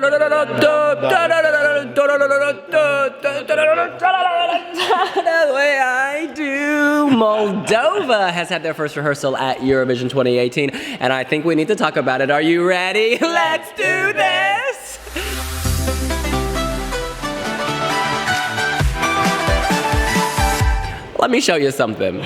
The way I do. Moldova has had their first rehearsal at Eurovision 2018, and I think we need to talk about it. Are you ready? Let's do this! Let me show you something.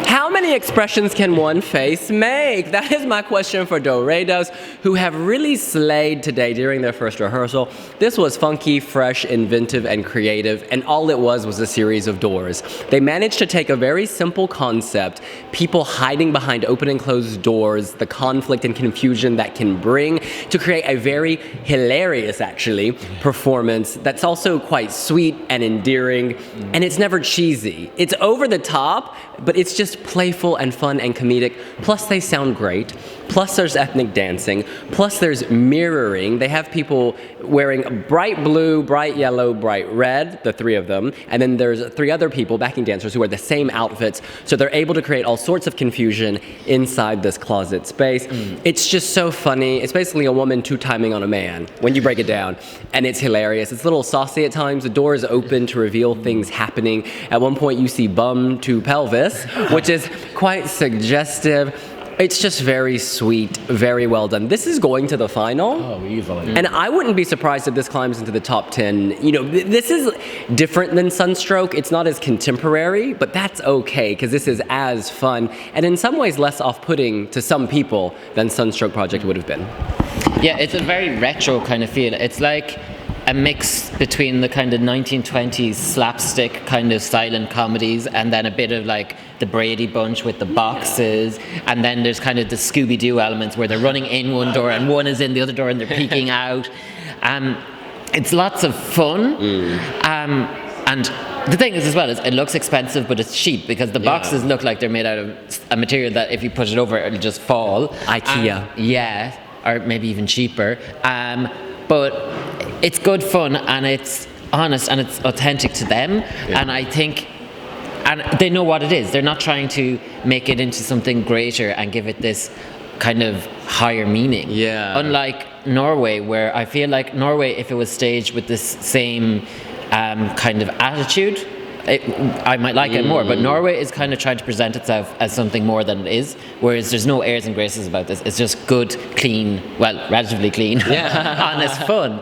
How many expressions can one face make? That is my question for DoReDos, who have really slayed today during their first rehearsal. This was funky, fresh, inventive, and creative, and all it was a series of doors. They managed to take a very simple concept, people hiding behind open and closed doors, the conflict and confusion that can bring, to create a very hilarious, actually, performance that's also quite sweet and endearing, and it's never cheesy. It's over the top, but it's just playful and fun and comedic. Plus they sound great. Plus there's ethnic dancing. Plus there's mirroring. They have people wearing bright blue, bright yellow, bright red, the three of them. And then there's three other people, backing dancers, who wear the same outfits. So they're able to create all sorts of confusion inside this closet space. It's just so funny. It's basically a woman two-timing on a man when you break it down. And it's hilarious. It's a little saucy at times. The door is open to reveal things happening. At one point you see bum to pelvis, which is quite suggestive. It's just very sweet, very well done. This is going to the final. Oh, easily. And I wouldn't be surprised if this climbs into the top 10. You know, this is different than Sunstroke. It's not as contemporary, but that's okay, because this is as fun, and in some ways less off-putting to some people than Sunstroke Project would have been. Yeah, it's a very retro kind of feel. It's like a mix between the kind of 1920s slapstick kind of silent comedies and then a bit of like the Brady Bunch with the boxes, and then there's kind of the Scooby-Doo elements where they're running in one door and one is in the other door and they're peeking out. It's lots of fun. And the thing is as well is it looks expensive, but it's cheap because the boxes look like they're made out of a material that if you put it over it'll just fall. IKEA. Yeah, or maybe even cheaper. But it's good fun and it's honest and it's authentic to them. And I think, and they know what it is. They're not trying to make it into something greater and give it this kind of higher meaning. Yeah. Unlike Norway, where I feel like Norway, if it was staged with this same kind of attitude, I might like it more, but Norway is kind of trying to present itself as something more than it is, whereas there's no airs and graces about this. It's just good, clean, well, relatively clean, honest fun.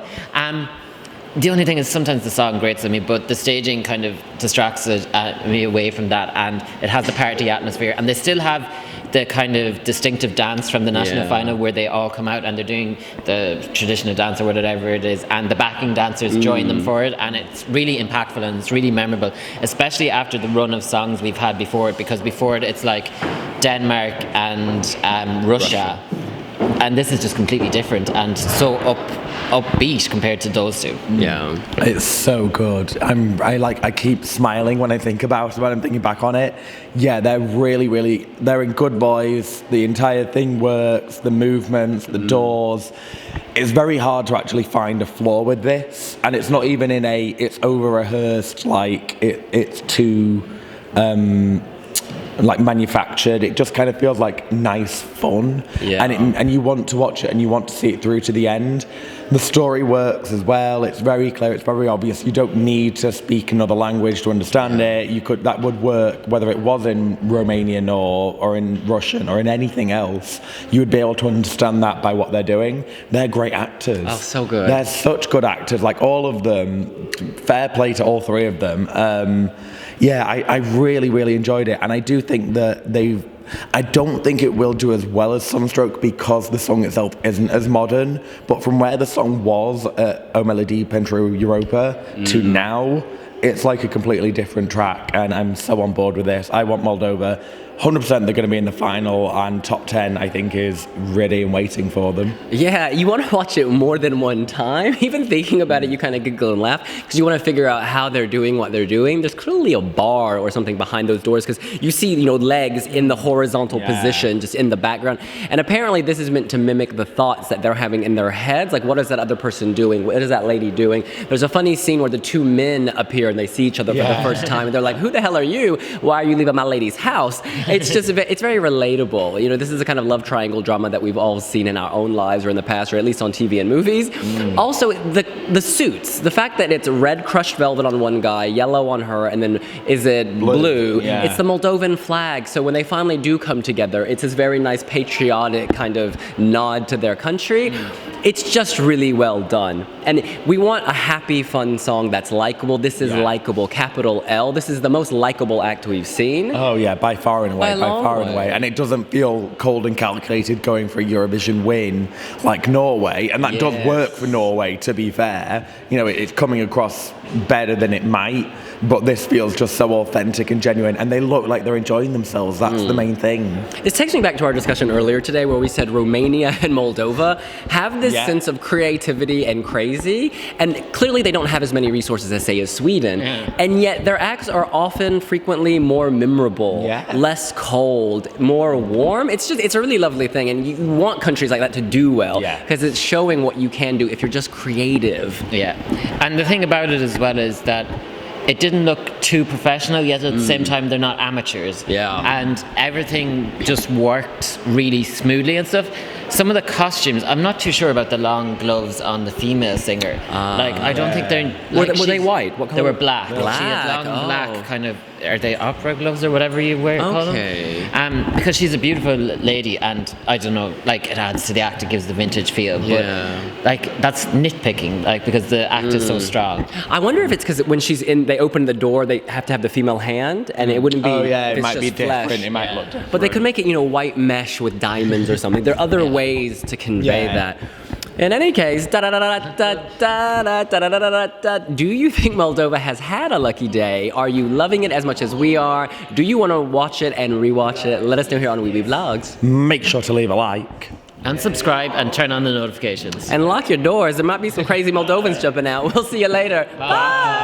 The only thing is sometimes the song grates on me, but the staging kind of distracts me away from that, and it has the party atmosphere, and they still have the kind of distinctive dance from the national final where they all come out and they're doing the traditional dance or whatever it is, and the backing dancers join them for it, and it's really impactful and it's really memorable, especially after the run of songs we've had before it, because before it it's like Denmark and Russia. And this is just completely different and so upbeat compared to those two. Yeah, it's so good. I keep smiling when I think about it, when I'm thinking back on it. Yeah, they're they're in good voice. The entire thing works. The movements, the doors. It's very hard to actually find a flaw with this, and it's not even in it's over rehearsed. Like it's too. Like manufactured. It just kind of feels like nice fun, and you want to watch it and you want to see it through to the end. The story works as well. It's very clear. It's very obvious. You don't need to speak another language to understand it. That would work whether it was in Romanian or in Russian or in anything else. You would be able to understand that by what they're doing. They're great actors. Oh, so good. They're such good actors. Like all of them. Fair play to all three of them. I really enjoyed it, and I do think that I don't think it will do as well as Sunstroke because the song itself isn't as modern, but from where the song was at O Melody pentru Europa to now, it's like a completely different track, and I'm so on board with this. I want Moldova. 100% they're going to be in the final, and top 10 I think is ready and waiting for them. Yeah, you want to watch it more than one time. Even thinking about it, you kind of giggle and laugh because you want to figure out how they're doing what they're doing. There's clearly a bar or something behind those doors because you see, legs in the horizontal position just in the background. And apparently this is meant to mimic the thoughts that they're having in their heads. Like, what is that other person doing? What is that lady doing? There's a funny scene where the two men appear and they see each other for the first time and they're like, who the hell are you? Why are you leaving my lady's house? It's just, it's very relatable. You know, this is a kind of love triangle drama that we've all seen in our own lives or in the past, or at least on TV and movies. Also, the suits, the fact that it's red crushed velvet on one guy, yellow on her, and then is it blue? Yeah. It's the Moldovan flag. So when they finally do come together, it's this very nice patriotic kind of nod to their country. It's just really well done. And we want a happy, fun song that's likable. This is likable, capital L. This is the most likable act we've seen. Oh yeah, by far and away, By a long way. And it doesn't feel cold and calculated going for a Eurovision win like Norway, and that does work for Norway, to be fair. You know, it's coming across better than it might, but this feels just so authentic and genuine, and they look like they're enjoying themselves. That's the main thing. This takes me back to our discussion earlier today where we said Romania and Moldova have this sense of creativity and crazy, and clearly they don't have as many resources as, say, as Sweden, and yet their acts are often frequently more memorable, less cold, more warm. It's a really lovely thing, and you want countries like that to do well, because it's showing what you can do if you're just creative. Yeah, and the thing about it as well is that it didn't look too professional, yet at the same time they're not amateurs. And everything just worked really smoothly and stuff. Some of the costumes, I'm not too sure about the long gloves on the female singer. Like, I don't think they're... Were they white? What color? They were black. Black. She had long black kind of... Are they opera gloves or whatever you call them? Because she's a beautiful lady, and I don't know, like, it adds to the act, it gives the vintage feel. But, like, that's nitpicking, like, because the act is so strong. I wonder if it's because when she's in, they open the door, they have to have the female hand, and it wouldn't be... it might be flesh. different. It might look different. But they could make it, white mesh with diamonds or something. There are other ways to convey that. In any case, do you think Moldova has had a lucky day? Are you loving it as much as we are? Do you want to watch it and rewatch it? Let us know here on wiwibloggs. Make sure to leave a like. And subscribe and turn on the notifications. And lock your doors. There might be some crazy Moldovans jumping out. We'll see you later. Bye.